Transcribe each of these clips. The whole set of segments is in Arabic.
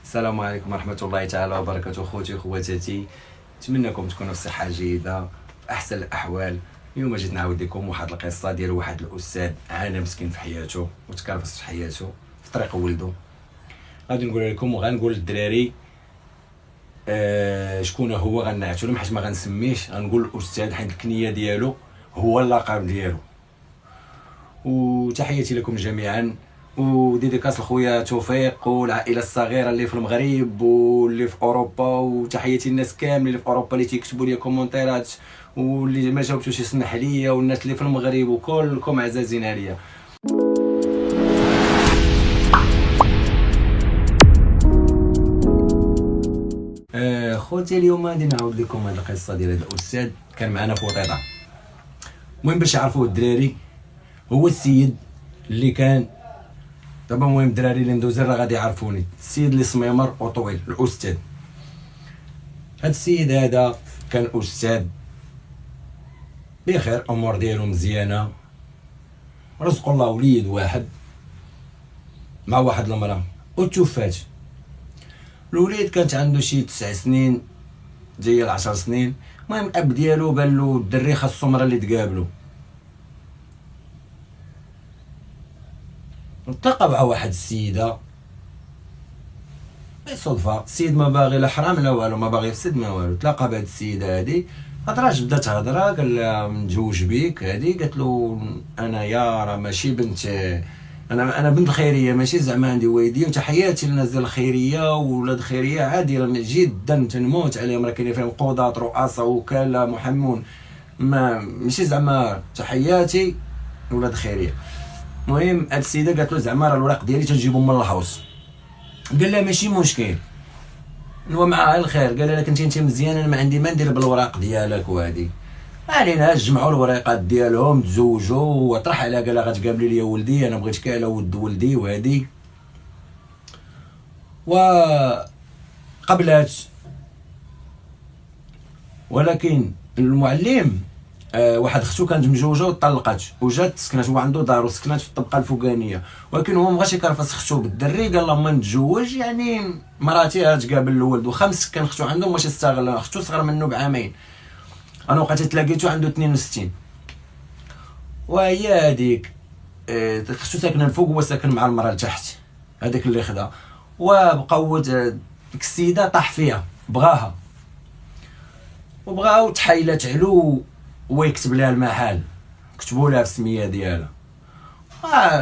السلام عليكم ورحمة الله تعالى وبركاته. خوتي خواتاتي، نتمنىكم تكونوا في صحة جيدة في أحسن الأحوال. اليوم جيت نعاود لكم واحد القصة ديال واحد الأستاذ عانى مسكين في حياته وتكرفس في حياته في طريق ولده. غادي نقول لكم وغنقول للدراري شكون هو. غنعتو لهم حيت ما غنسميش، غنقول الأستاذ حيت الكنية ديالو هو اللقب ديالو. وتحياتي لكم جميعا، وديديكاس لخويا توفيق والعائله الصغيره اللي في المغرب واللي في اوروبا، وتحياتي الناس كامل اللي في اوروبا اللي تيكتبوا لي كومونتيرات واللي ما جاوبتوش يسمح ليا، والناس اللي في المغرب وكلكم عزازين عليا. خوتي اليوم غادي نعاود لكم هذه القصه ديال هذا الاستاذ كان معنا في وطيطه. المهم باش يعرفوا الدراري، هو السيد اللي كان دابا، المهم الدراري اللي ندوزين راه غادي يعرفوني، السيد اللي سميمر وطويل، الاستاذ. هاد السيد هذا كان استاذ بخير، امور ديالو مزيانه، رزق الله وليد واحد مع واحد المراه وتوفات. الوليد كانت عنده شي 9 سنين ديال 10 سنين. المهم الاب ديالو بان له الدري خاصو مرا اللي تقابلو، تلاقى مع واحد السيده بالصدفه. السيد ما باغي لا حرام لا والو، ما باغي يفسد ما والو. تلاقى بهاد السيده هادي، هضراش بدات هضره، قال لها متزوج بيك. هادي قالت له انا يا راه ماشي بنت، انا بنت الخيريه، ماشي زعما عندي والديه. وتحياتي للناس ديال الخيريه وولاد الخيريه عادي راه جدا تنموت عليهم، راه كاينين فيهم قضاة رؤساء وكاله محامون، ما ماشي زعما. تحياتي ولاد الخيريه. المهم هاد السيده قالت له زعما راه الوراق ديالي تنجيبهم من الهاوس. قال لها ماشي مشكل، هو معاه الخير. قال لها كنتي انت مزيان، انا ما عندي ما ندير بالوراق ديالك. وهادي ما علينا، جمعوا الوريقات ديالهم، تزوجوا وطرح عليها. قال لها غتقابلي لي ولدي، انا بغيتك على ولد ولدي. وهادي وقبلات، ولكن المعلم واحد اختو كانت مجوجه وطلقات وجات سكنات، هو عنده دار وسكنات في الطبقه الفوقانيه. ولكن هو مبغاش يكرفس اختو بالدري، قال لها ما نتزوج يعني مراتي غتقابل الولد. وخمس كان اختو عنده، ماشي استغل اختو صغر منه بعامين. انا وقت تلاقيتو عنده 62. وهي هذيك اختو ساكنه الفوق وهو ساكن مع المراه لتحت، هذاك اللي خدا. وبقاو ديك السيده طاح فيها، بغاها وبغاو تحايلات علو، ويكتب لها المحل، كتبوا لها في السميه ديالها.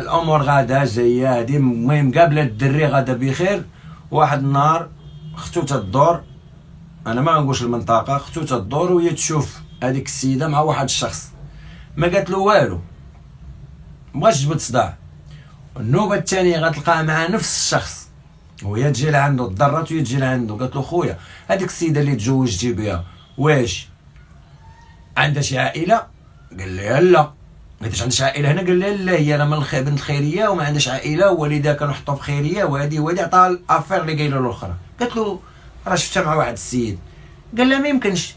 الامور غادا جايه هادي. المهم قابله الدري غادا بخير. واحد النهار اختو تدور، انا ما نقولش المنطقه، اختو تدور وهي تشوف هذيك السيده مع واحد الشخص. ما قالت له والو، مبغاش تجبد صداع. النوبه الثانيه غتلقاها مع نفس الشخص، وهي تجي لعندو، ضرات وهي تجي لعندو. قالت له خويا هذيك السيده اللي تزوجتي بها واش عندها شي عائله؟ قال لها لا. قالت عندها شي عائله هنا؟ قال لها لا، هي انا من بنت الخيريه وما عندهاش عائله، والدها كانوا حطوا في خيريه. وهادي عطاها الافير اللي قايله له الاخرى. قالت له راه شفتها مع واحد السيد. قال لها ما يمكنش.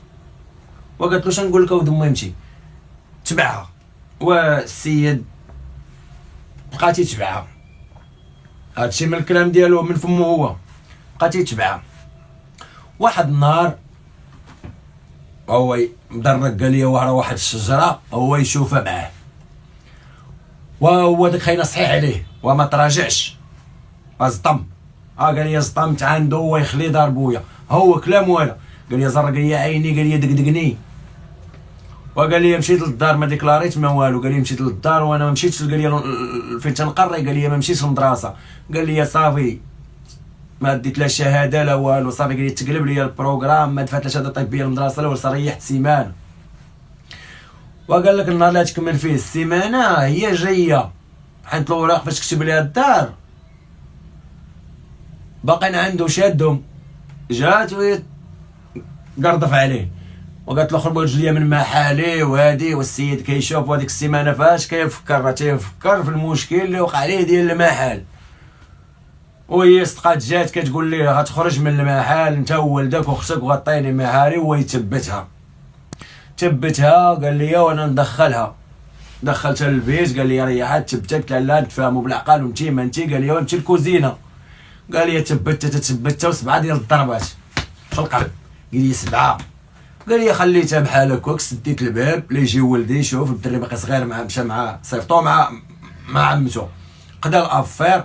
وقالت له شنو نقول لك اود مهمتي، تبعها. والسيد بقات يتبعها، هادشي من الكلام ديالو من فمه هو، بقات يتبعها. واحد النهار هو مدرك، قال لي ورا واحد الشجره، هو يشوفها معاه، وهو داك خاينا صحيح عليه وما تراجعش، ازطم. قال لي زطمت عنده، هو يخلي دار بويا، هو كلام ولا. قال لي زرق، قال لي عيني، قال لي دقدقني. وقال لي مشيت للدار ما ديكلاريت ما والو. قال لي مشيت للدار وانا ما مشيتش. قال لي فين تنقري؟ قال لي ما مشيتش للمدرسه. قال لي صافي ما ديت لا شهاده لا والو، صافي. قال لي تقلب لي البروغرام، ما دفعت لا شهاده طبيه للمدرسه لا والو، ريحت سيمانه. وقال لك النهار اللي تكمل فيه السيمانه هي جايه، حيت الاوراق فاش كتب ليها الدار باقين عنده شادهم. جات وهي قرضف عليه وقالت له خرج ليا من محالي. وهادي والسيد كيشوف هذيك السيمانه فاش كيفكر، راه تيفكر في المشكل اللي وقع عليه ديال المحل. وهي صدقات جات كتقول ليه غتخرج من المحل انت وولدك واختك وغطيني محالي. وهو يثبتها، قال لي وانا ندخلها، دخلتها للبيت. قال لي ريحات ثبتك، لا نتفاهموا بالعقل وانتي ما انتي. قال لي وانت الكوزينه. قال لي تثبت و7 ديال الضربات في القلب. قال لي 7. قال لي خليتها بحال هكاك، سديت الباب لا يجي ولدي يشوف الدري باقي صغير، مع مشى مع صيفطو مع عمتو، قدا الافير.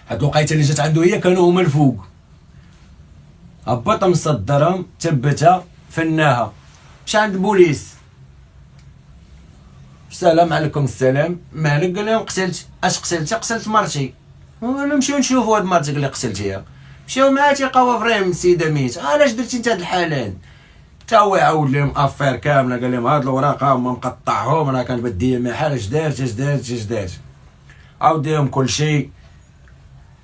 هاد الوقيته اللي جات عنده هي كانوا هما الفوق، هبط مصدرهم ثبتها فناها، مشى عند البوليس. السلام عليكم السلام، مالك؟ قال لهم قتلت. اش قتلتي؟ قتلت مرتي. نمشيو نشوفوا هاد مرتك اللي قتلتيها. مشاو معاه تيلقاوها فريم السيده ميت. علاش درتي انت هاد الحالات؟ تا هو يعاود لهم افير كامله، قال لهم هاد الوراق هما مقطعهم، راه كان بدي محال اش دارت. عاوديهم كلشي.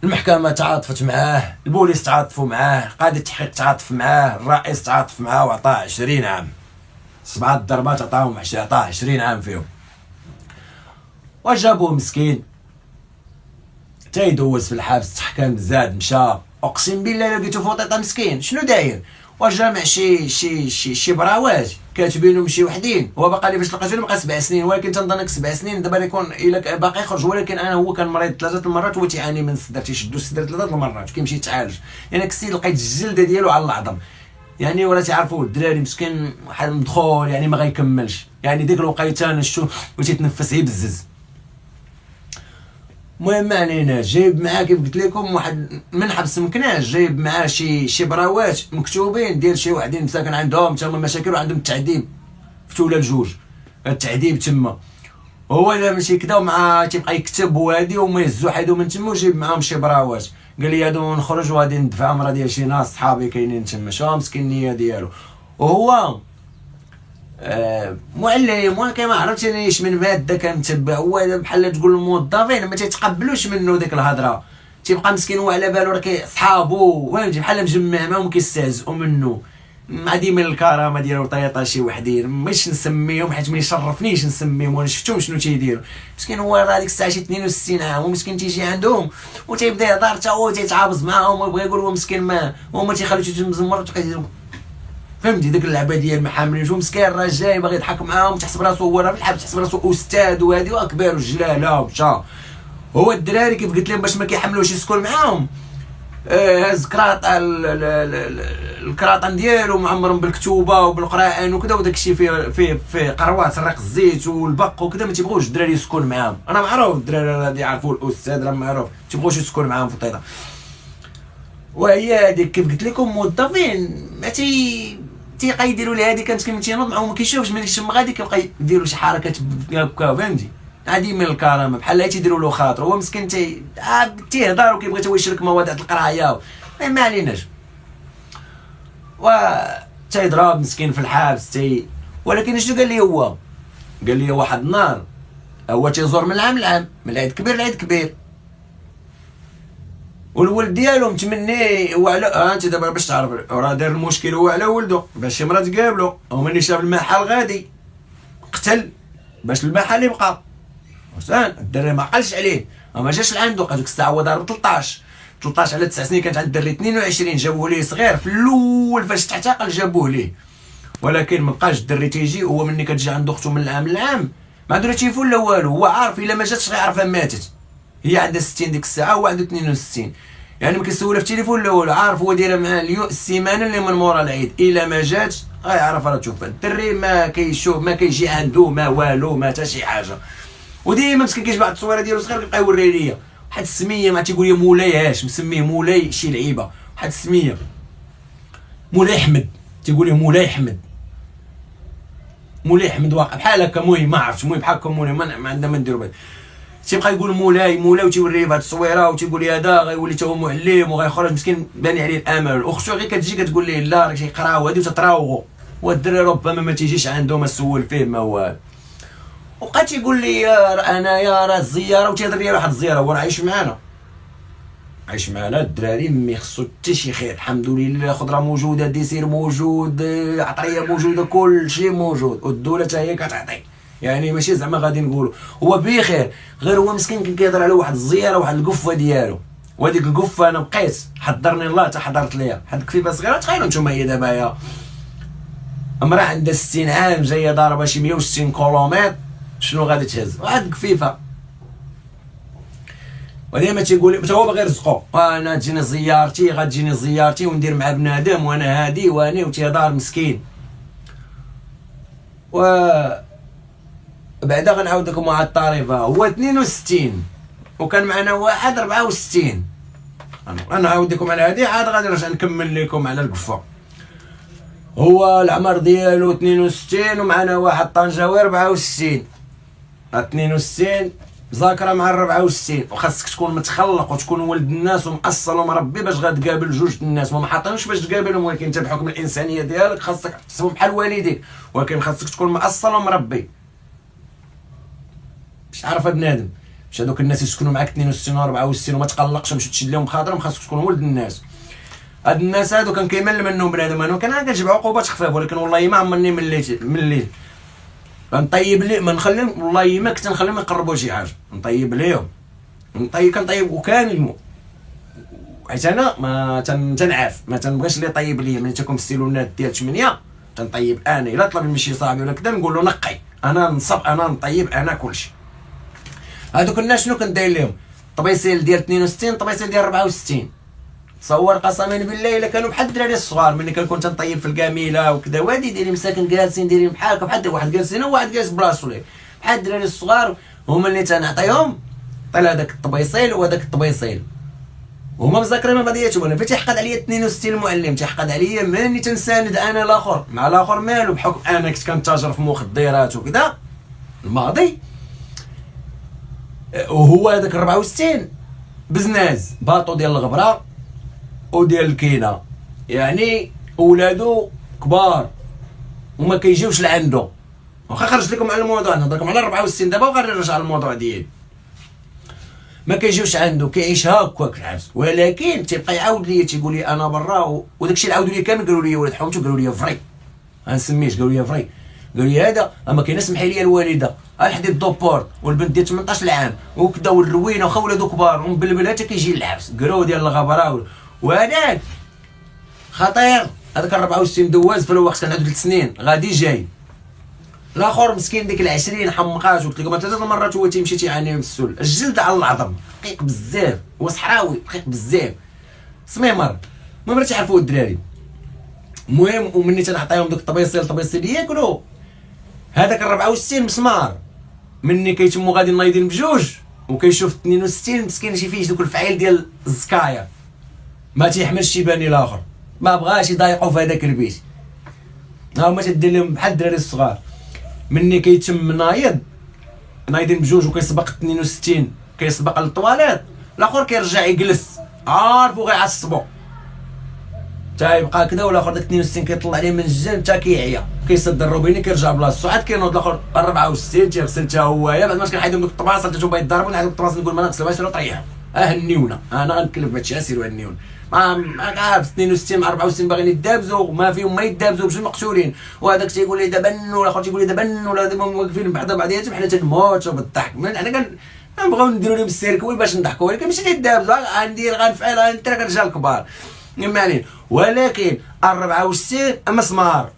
المحكمه تعاطفت معاه، البوليس تعاطفوا معاه، قاضي التحقيق تعاطف معاه، الرئيس تعاطف معاه وعطاه 20 عام. 7 ضربات عطاهم 20 عام فيهم. وجابوه مسكين تيدوز في الحبس، تحكم زاد مشى. اقسم بالله لقيتو فوطيطه مسكين شنو داير، وجامع شي براوات كاتبينهم شي وحدين. هو باقي لي باش لقيتو باقي 7 سنين، ولكن تنظنك 7 سنين دابا يكون الا باقي يخرج. ولكن انا هو كان مريض 3 المرات، هو تيعاني من الصدر، تيشدو الصدر 3 المرات، كيمشي يتعالج. يعني السيد لقيت الجلده ديالو على العظم، يعني ولا تعرفوا الدراري مسكين واحد مدخول يعني ما غيكملش. يعني ديك الوقيته انا شفتو وتيتنفس يبزز. المهم ما علينا، جايب معاه كيف قلت لكم واحد من حبس مكناس، جايب معاه شي براوات مكتوبين ديال شي وحدين مساكن عندهم تما مشاكل وعندهم التعذيب في تولا الجوج، التعذيب تما. هو الا ماشي كدا ومع تيبقى يكتب وهادي وما يهزو حيدو من تما، وجايب معاهم شي براوات. قال لي هادو نخرج وغادي ندفع امرا ديال شي ناس صحابي كاينين تما. شو مسكين النيه ديالو. وهو معلم ولكن ما عرفتنيش من ماده كنتبع. هو بحال تقول الموظفين ما تيتقبلوش منه ديك الهضره، تيبقى مسكين هو على بالو راه صحابو فهمتي بحال مجمع معاهم كيستهزئوا منه. عادي من الكرامه ديالو طيطا شي وحدين مش نسميهم حيت ما يشرفنيش نسميهم وانا شفتهم شنو تيديروا. مسكين هو راه ديك الساعه شي 62 عام ومسكين تيجي عندهم وتيبدا يهضر حتى هو تيتعابز معاهم ويبغي يقول هو مسكين ما هما تيخليو تمزمر وتيديروا فهمتي ديك اللعبه ديال ما حاملينش. مسكين راه جاي باغي يضحك معاهم، تحسب راسو هو راه في الحبس، تحسب راسو استاذ وهادي واكبر الجلاله ومشى. هو الدراري كيف قلت لهم باش ما كيحملوش يسكن معاهم، هز كراط الكراطان ديالو معمرهم بالكتوبه وبالقران وكذا وداك الشيء فيه قروات سرق الزيت والبق وكذا. ما تيبغوش الدراري يسكن معاهم، انا معروف الدراري راه يعرفوا الاستاذ راه معروف، ما تيبغوش يسكن معاهم في الطيطه. وهي هذيك كيف قلت لكم موظفين ما تيبقى يديروا لي هذه كانت كيما تينوض معاهم ما كيشوفش ملي يشم غادي كيبقى يديروا شي حركات هكا فهمتي عادي من الكرامه بحال تيديروا له خاطر. هو مسكين تيهضر وكيبغي هو يشرك مواضيع القرايه ما عليناش. و تيضرب مسكين في الحبس ولكن شنو قال لي هو؟ قال لي واحد النهار هو تيزور من العام لعام، من العيد كبير لعيد كبير، والولد ديالو متمني هو على انت دابا باش تعرف راه دار المشكل هو على ولده باش شي مرا تقابلو، ومني شاف المحل غادي قتل باش المحل يبقى حسان. الدري ما عقلش عليه ما جاش لعندو، هذيك الساعه هو ضارب 13 على 9 سنين، كانت عند الدري 22 جابوه ليه صغير في الاول فاش تعتقل جابوه ليه. ولكن ما بقاش الدري تيجي، هو مني كتجي عنده اختو من العام للعام ما عنده لا تيفون لا والو، هو عارف الا ما جاتش غيعرفها ماتت. هي عندها 60 ديك الساعه وهو عنده 62، يعني ما كيسولها في التليفون لا والو، عارف هو دايره مع السيمانه اللي من مورا العيد الا ما جاتش غيعرف راه تشوف. الدري ما كيشوف ما كيجي عنده ما والو ما حتى شي حاجه. وديما مسكين كيجبع التصويره ديالو صغير كيبقى يوري ليا واحد السميه ما تيقول لي مولاي هاش مسميه مولاي شي لعيبه واحد السميه مولاي احمد، تيقول لي مولاي احمد واقع بحال هكا. المهم ما عرفتش المهم بحال هكا مولاي ما عندنا ما نديرو به. تيبقى يقول مولاي وتيوريه بهاد التصويره وتيقول لي هذا غيولي حتى هو معلم وغيخرج مسكين باني عليه الامل. اختو غير كتجي كتقول ليه لا راه كيقراو هادي وتتراوغوا، والدري ربما ما تيجيش عنده ما سول فيه ما والو. وبقى تيقول لي انايا راه الزياره وتيهضر لي واحد الزياره هو راه عايش معنا الدراري ما خصو حتى شي خير الحمد لله. خضره موجوده، ديسير موجود، عطريه موجوده، كل شيء موجود، والدوله حتى هي كتعطي، يعني ماشي زعما غادي نقولوا هو بخير. غير هو مسكين كان كيهضر على واحد الزياره واحد القفه ديالو، وهذيك القفه انا بقيت حضرني الله حتى حضرت ليها واحد الكفيفه صغيره. تخيلوا نتوما هي دابا هي امراه عندها 60 عام جايه ضاربه شي 160 كيلومتر، شنو غادي تهز واحد الكفيفه. وديما تيقول حتى هو باغي يرزقو، انا تجيني زيارتي غتجيني زيارتي وندير مع بنادم وانا هادي واني وتيدار مسكين. و بعدا غنعاود لكم مع الطريفه. هو 62 وكان معنا واحد 64. انا نعاود لكم على هادي عاد غادي نرجع نكمل لكم على القفه. هو العمر ديالو 62 ومعنا واحد طنجاوي 64. 62 ذاكره مع 64. وخاصك تكون متخلق وتكون ولد الناس ومأصل ومربي باش غتقابل جوج الناس. ما حاطينش باش تقابلهم، ولكن انت بحكم الانسانيه ديالك خاصك تحسبهم بحال والديك، ولكن خاصك تكون مأصل ومربي باش تعرف بنادم. باش هذوك الناس يسكنوا معاك 62 و 64 وما تقلقش باش تشد لهم بخاطرهم، خاصك تكون ولد الناس. هاد الناس هادو كان كيمل منهم بنادم. انا كنجيب عقوبات خفاف، ولكن والله ما عمرني مليت كنطيب لي ما نخليهم، والله ما كنت نخليهم يقربوا شي حاجه، نطيب ليهم كنطيب وكامل. حيت انا ما تنعاف، ما تنبغيش اللي يطيب ليا. ملي تكون في السيلونات ديال 8 تنطيب انا. الا طلب من شي صاحبي ولا كذا نقول له نقي، انا نصب، انا نطيب انا كلشي. هادوك الناس شنو كندير لهم؟ طبيسيل ديال 62 طبيسيل ديال 64. تصور قسما بالله الا كانوا بحال الدراري الصغار. ملي كنكون تنطيب في الكاميله وكذا وادي دايرين مساكن جالسين دايرين بحالك، بحال واحد جالسين وواحد جالس بلاصتو ليه، بحال الدراري الصغار هما اللي تنعطيهم طيل هذاك الطبيسيل وهذاك الطبيسيل. هما مذاكرين مع بعضياتهم. انا فين تيحقد عليا 62 المعلم، تيحقد عليا ماني تنساند انا الاخر مع الاخر مالو، بحكم انا كنت كنتاجر في مخدرات وكذا الماضي. وهو هذاك 64 بزناز باطو ديال الغبره وديال الكينه، يعني ولادو كبار وما كيجيوش لعندو. واخا خرجت لكم على الموضوع، نهضركم على 64 دابا وغادي نرجع للموضوع ديالي. ما كيجيوش عنده، كيعيش هكاك الحبس، ولكن تيبقى يعاود لي تيقول لي انا برا. وداك الشيء اللي عاودوا لي كامل قالوا لي ولاد حومتو، قالوا لي فري غنسميش، قالوا لي فري، قالوا لي هذا اما كاين سمحي لي الوالده الحديد دوبورت والبنت ديال 18 عام وكذا والروينه وخا ولادو كبار ومبلبل حتى كيجي للحبس قراو ديال الغبره. وهذاك خطير، هذاك 64 دوز في الوقت كان عنده 3 سنين غادي جاي. الاخر مسكين ديك 20 حمقات قلت لكم 3 المرات هو تيمشي تيعاني من السل. الجلد على العظم دقيق بزاف، هو صحراوي دقيق بزاف سميمر. المهم تيعرفوا الدراري. المهم ومني تنعطيهم دوك الطبيسيل ياكلوا هذاك 64 مسمار. مني كيتموا غادي نايضين بجوج وكيشوف 62 مسكين شي فيه دوك الفعيل ديال الزكايا ما تيحملش شي باني الاخر، ما بغاش يضايقوا في هذاك البيت. ها هما تدير لهم بحال الدراري الصغار. مني كيتم نايضين بجوج وكيسبق 62 كيسبق للطواليت، الاخر كيرجع يجلس عارفو غيعصبو تا يبقى كذا، والاخر داك 62 كيطلع عليه من الجنب تا كيعيا كيسد الروبيني كيرجع بلاصتو. عاد كينوض الاخر 64 تيغسل تا هوايا. بعد ما كنحيدهم دوك الطباصه حتى هما يضربوا نحيدهم الطباصه نقول ما نغسلوهاش سيروا طريحهم هنيونا. انا غنكلف بهادشي سيروا هنيونا. ما عارف 62 64 باغيين يدابزوا ما فيهم ما يدابزوا بجوج مقتولين. وهذاك تيقول لي دابا والاخر تيقول لي دابا ولا دابا واقفين بعدا بعضياتهم حنا تنموتوا بالضحك. حنا كنبغيو نديروا لهم السيركوي باش نضحكوا، ولكن ماشي تيدابزوا غندير غنفعل غنترك رجال كبار مالين. ولكن 64 مسمار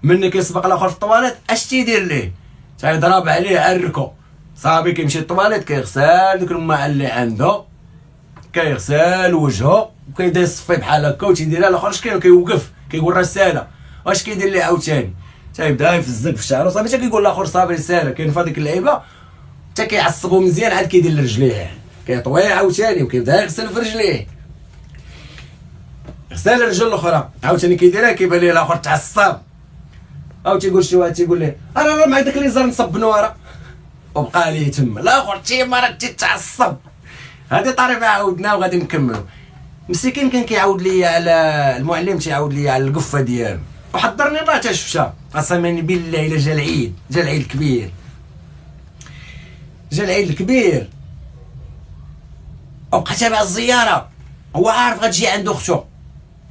مني كيسبق الاخر في الطواليت اش تيدير ليه؟ تيضرب عليه عركو صافي. كيمشي للطواليت كيغسل ديك الماء اللي عنده، كيغسل وجهه وكيبدا يصفي بحال هكا وتيديرها. الاخر اش كاين كيوقف كيقول رساله واش كيدير ليه عاوتاني تيبدا يفزك في شعره صافي حتى كيقول الاخر صافي رساله. كاين في هذيك اللعيبه حتى كيعصبو مزيان عاد كيدير لرجليه كيطوي عاوتاني وكيبدا يغسل في رجليه. غسل الرجل الاخرى عاوتاني كيديرها كيبان ليه الاخر تعصب او تيقول شي واحد تيقول ليه انا راه مع داك اللي زار نصب نواره وبقى ليه تما. الاخر تيما راه تيتعصب. هذه طريقه عاودنا وغادي نكملوا. مسكين كان كيعاود لي على المعلم تيعاود لي على القفه ديالو وحضرني الله حتى شفتها قسما بالله الا جا العيد الكبير جا العيد الكبير وبقى تابع الزياره. هو عارف غتجي عند اختو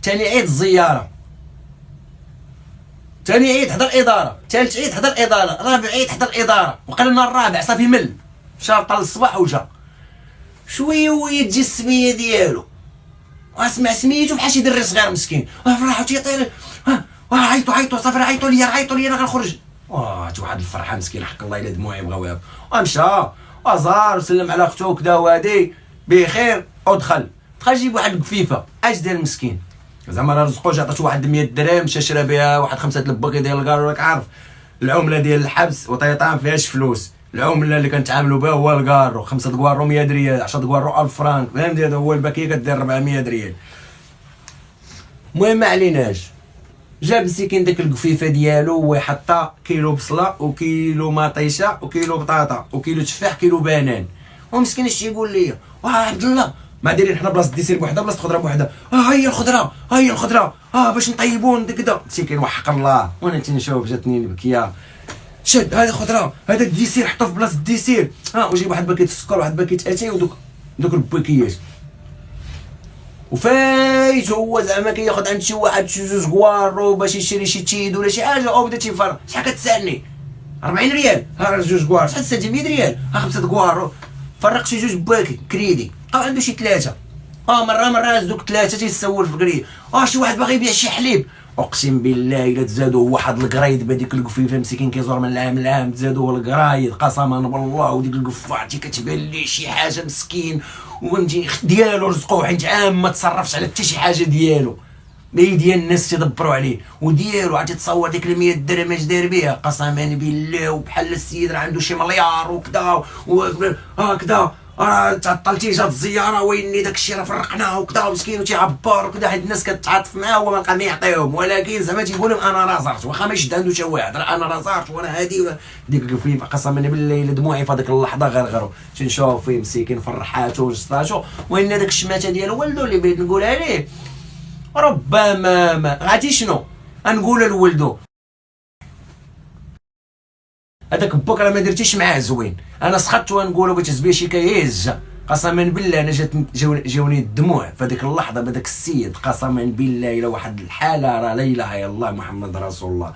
ثاني عيد الزياره، ثاني عيد حضر اداره، ثالث عيد حضر اداره، رابع عيد حضر اداره، وقال لنا الرابع صافي مل شهر طال الصباح وجا شويه ويجي السميه ديالو واسمع سميتو بحال شي دري صغير مسكين فرحوا تيطير عيطوا صافي عيطوا لي انا غنخرج. واحد الفرحه مسكين حق الله الا دموعي بغاو يهبطوا. ومشى وزار وسلم على اختو وكذا وهادي بخير ودخل جيب واحد القفيفه اش دار المسكين زعما راه رزقوش عطاتو واحد 100 درهم مشى شرا بها واحد 5 الباكي ديال الكارو. راك عارف العمله ديال الحبس وطيطان فيهاش فلوس، العمله اللي كنتعاملوا بها هو الكارو، 5 كوارو 100 ريال، 10 كوارو 1000 فرانك، فهمتي؟ هذا هو الباكيه كدير 400 ريال. المهم ما عليناش، جاب مسكين داك القفيفه ديالو ويحطها كيلو بصله وكيلو مطيشه وكيلو بطاطا وكيلو تفاح كيلو بنان. ومسكين اش يقول لي عبد الله ما دايرين حنا بلاصه ديسير بوحده بلاصه خضره بوحده، ها هي الخضره ها هي الخضره باش نطيبون كدا. مسكين وحق الله وانا تنشوف جاتني البكيه، شد هذه خضره هذاك الديسير حطو في بلاصه الديسير، وجيب واحد باكيت السكر واحد باكيت اتاي ودوك الباكيات. وفايت هو زعما كياخذ عند شي واحد شي 2 كوارو باش يشري شي تيد ولا شي حاجه، او بدا تيفرق شحال كتسالني 40 ريال، ها 2 كوارو شحال تسالتي 100 ريال، ها 5 كوارو فرق شي 2 باكي كريدي، عنده شي 3 مره هز دوك 3 تيسول في كريدي، شي واحد باغي يبيع شي حليب، اقسم بالله الا تزادوا واحد القرايد بهذيك القفيفه مسكين كيزور من العام لعام، تزادوا القرايد قسما بالله. وديك القفه عرفتي كتبان لي شي حاجه مسكين وفهمتي ديالو رزقوه حيت عام ما تصرفش على حتى شي حاجه ديالو، مي ديال الناس تيدبروا عليه وديالو. عرفتي تصور ديك 100 درهم اش داير بها قسما بالله، وبحال السيد راه عنده شي مليار وكذا وهكذا، تعطلتي جات الزياره ويني داك الشيء راه فرقناه وكذا مسكين وتيعبر وكذا، حيت الناس كتعاطف معاه وما بقى ما يعطيهم، ولكن زعما تيقول لهم انا راه زرت واخا ما يشد عنده حتى واحد، راه انا راه زرت وانا هادي ديك القفيفه قسما بالله الا دموعي في هذيك اللحظه غرغروا تنشوف فيه مسكين فرحاتو وجسطاتو. وان داك الشماته ديال والدو اللي بغيت نقولها ليه ربما ما عرفتي شنو غنقولها لولدو، هذاك بوك راه ما درتيش معاه زوين. انا سخطت ونقولوا بغيت تهز بيا شي كيهز قسما بالله انا جاوني الدموع في هذيك اللحظه بهذاك السيد قسما بالله الى واحد الحاله راه لا اله الا الله محمد رسول الله.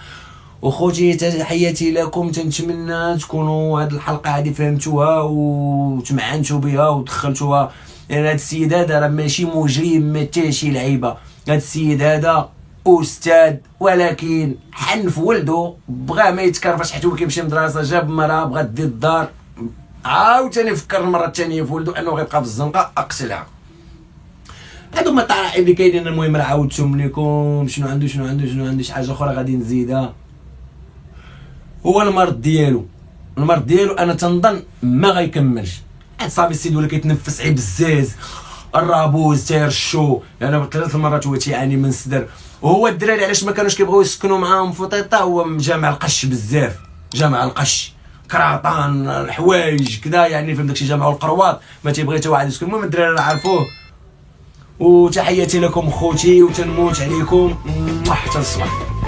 وخوتي تحياتي لكم، تنتمنى تكونوا هذه الحلقه هذه فهمتوها وتمعنتوا بها ودخلتوها، لان هذا السيد هذا راه ماشي مجرم ما حتى شي لعيبه، هذا السيد هذا استاذ ولكن حن في ولده، بغى ما يتكرفش حتى هو كيمشي للمدرسه، جاب مراه بغات دير الدار، عاوتاني فكر المره الثانيه في ولده انه غيبقى في الزنقه اقتلها. هادو هما الطرائف اللي كاينين. المهم راه عاودتهم لكم شنو عنده شي حاجه اخرى غادي نزيدها. هو المرض ديالو انا تنظن ما غيكملش، حيت صافي السيد ولا كيتنفس عيب بزاز، الرابوز تيرشو، يعني 3 مرات هو تيعاني من الصدر. وهو الدراري علاش ما كانوش كيبغيو يسكنوا معاهم في طيطا، هو جامع القش بزاف، جامع القش كراطان الحوايج كذا، يعني فهم داكشي جامع القروات ما تيبغي حتى واحد يسكن. المهم الدراري راه عرفوه. وتحياتي لكم خوتي وتنموت عليكم حتى الصباح.